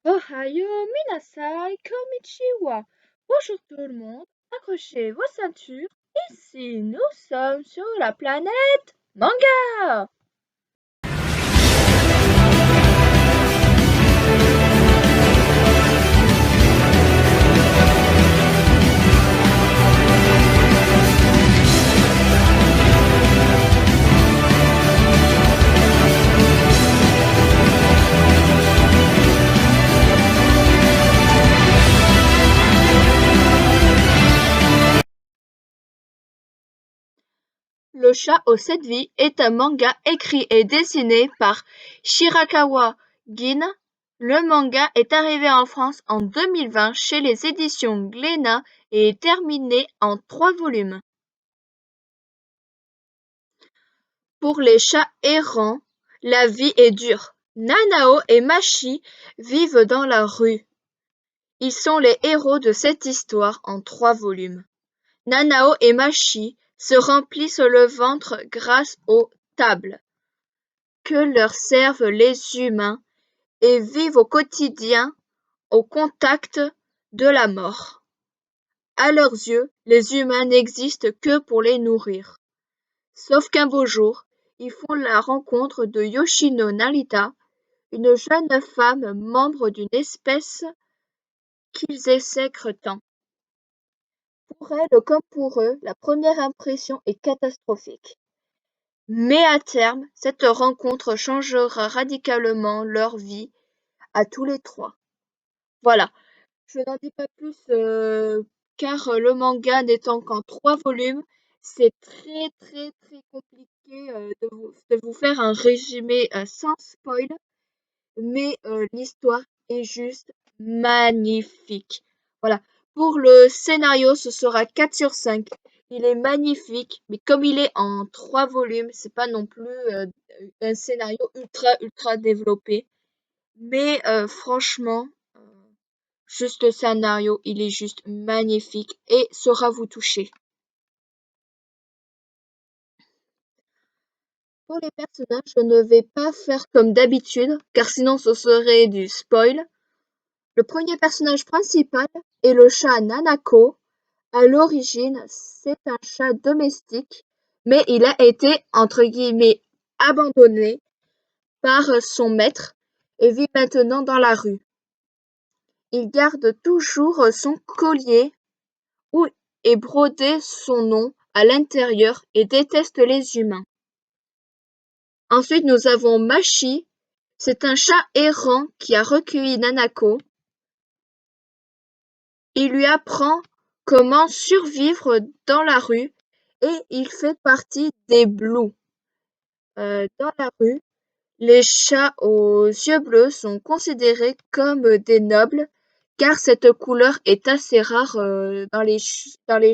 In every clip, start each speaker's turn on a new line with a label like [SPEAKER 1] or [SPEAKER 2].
[SPEAKER 1] Ohayo minasai konnichiwa. Bonjour tout le monde, accrochez vos ceintures. Ici, nous sommes sur la planète Manga. Le chat aux 7 vies est un manga écrit et dessiné par Shirakawa Gin. Le manga est arrivé en France en 2020 chez les éditions Glénat et est terminé en 3 volumes. Pour les chats errants, la vie est dure. Nanao et Machi vivent dans la rue. Ils sont les héros de cette histoire en 3 volumes. Nanao et Machi se remplissent le ventre grâce aux tables que leur servent les humains et vivent au quotidien au contact de la mort. À leurs yeux, les humains n'existent que pour les nourrir. Sauf qu'un beau jour, ils font la rencontre de Yoshino Narita, une jeune femme membre d'une espèce qu'ils exècrent tant. Pour elle comme pour eux, la première impression est catastrophique. Mais à terme, cette rencontre changera radicalement leur vie à tous les trois. Voilà, je n'en dis pas plus car le manga n'étant qu'en 3 volumes, c'est très très très compliqué de vous faire un résumé sans spoil, mais l'histoire est juste magnifique. Voilà. Pour le scénario, ce sera 4 sur 5. Il est magnifique, mais comme il est en 3 volumes, c'est pas non plus un scénario ultra développé. Mais franchement, juste le scénario, il est juste magnifique et saura vous toucher. Pour les personnages, je ne vais pas faire comme d'habitude, car sinon ce serait du spoil. Le premier personnage principal est le chat Nanako. À l'origine, c'est un chat domestique, mais il a été, entre guillemets, abandonné par son maître et vit maintenant dans la rue. Il garde toujours son collier où est brodé son nom à l'intérieur et déteste les humains. Ensuite, nous avons Machi. C'est un chat errant qui a recueilli Nanako. Il lui apprend comment survivre dans la rue et il fait partie des Blues. Dans la rue, les chats aux yeux bleus sont considérés comme des nobles car cette couleur est assez rare dans les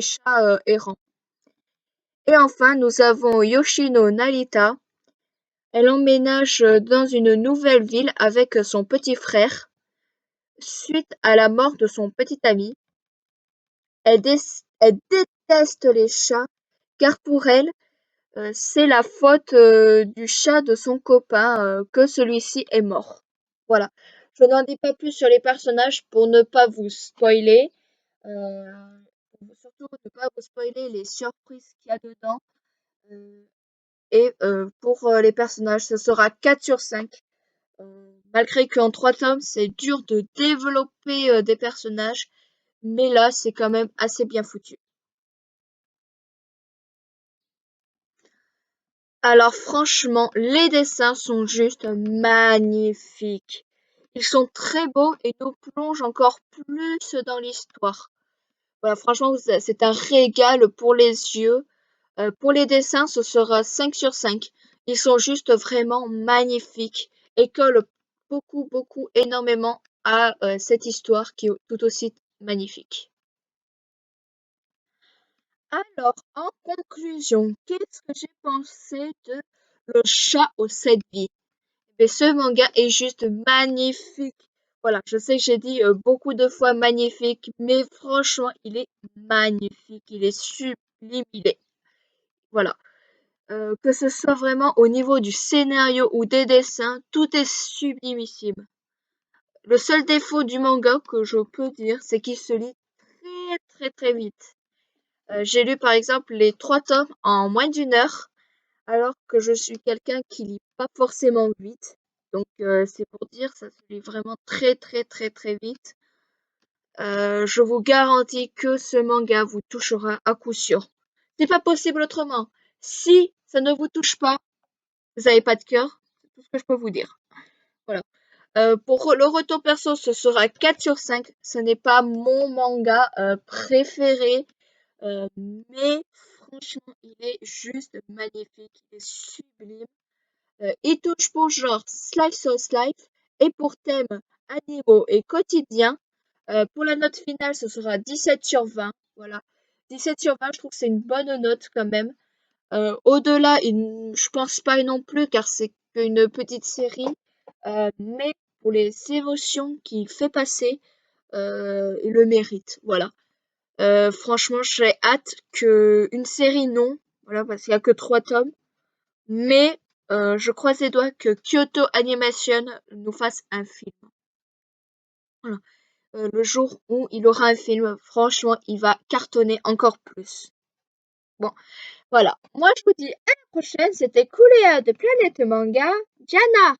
[SPEAKER 1] chats errants. Et enfin, nous avons Yoshino Narita. Elle emménage dans une nouvelle ville avec son petit frère. Suite à la mort de son petit ami, elle déteste les chats car pour elle, c'est la faute du chat de son copain que celui-ci est mort. Voilà. Je n'en dis pas plus sur les personnages pour ne pas vous spoiler. Euh, Surtout ne pas vous spoiler les surprises qu'il y a dedans. Et pour les personnages, ce sera 4 sur 5. Malgré qu'en 3 tomes, c'est dur de développer des personnages, mais là, c'est quand même assez bien foutu. Alors franchement, les dessins sont juste magnifiques. Ils sont très beaux et nous plongent encore plus dans l'histoire. Voilà, franchement, c'est un régal pour les yeux. Pour les dessins, ce sera 5 sur 5. Ils sont juste vraiment magnifiques et collent beaucoup, énormément à cette histoire qui est tout aussi magnifique. Alors, en conclusion, qu'est-ce que j'ai pensé de Le chat aux 7 vies? Mais ce manga est juste magnifique. Voilà, je sais que j'ai dit beaucoup de fois magnifique, mais franchement, il est magnifique, il est sublime, voilà. Que ce soit vraiment au niveau du scénario ou des dessins, tout est sublimissime. Le seul défaut du manga que je peux dire, c'est qu'il se lit très très très vite. J'ai lu par exemple les 3 tomes en moins d'1 heure, alors que je suis quelqu'un qui lit pas forcément vite. Donc c'est pour dire, ça se lit vraiment très très très très vite. Je vous garantis que ce manga vous touchera à coup sûr. C'est pas possible autrement. Si ça ne vous touche pas, vous avez pas de cœur, c'est tout ce que je peux vous dire. Voilà. Pour le retour perso, ce sera 4 sur 5. Ce n'est pas mon manga préféré, mais franchement, il est juste magnifique, il est sublime. Il touche pour genre slice of life et pour thème animaux et quotidien. Pour la note finale, ce sera 17 sur 20. Voilà. 17 sur 20, je trouve que c'est une bonne note quand même. Au-delà, je pense pas non plus car c'est qu'une petite série. Mais pour les émotions qu'il fait passer, il le mérite. Voilà. Franchement, j'ai hâte que une série non, voilà, parce qu'il y a que 3 tomes. Mais je croise les doigts que Kyoto Animation nous fasse un film. Voilà. Le jour où il aura un film, franchement, il va cartonner encore plus. Bon, voilà. Moi, je vous dis à la prochaine. C'était Cool de Planète Manga. Diana!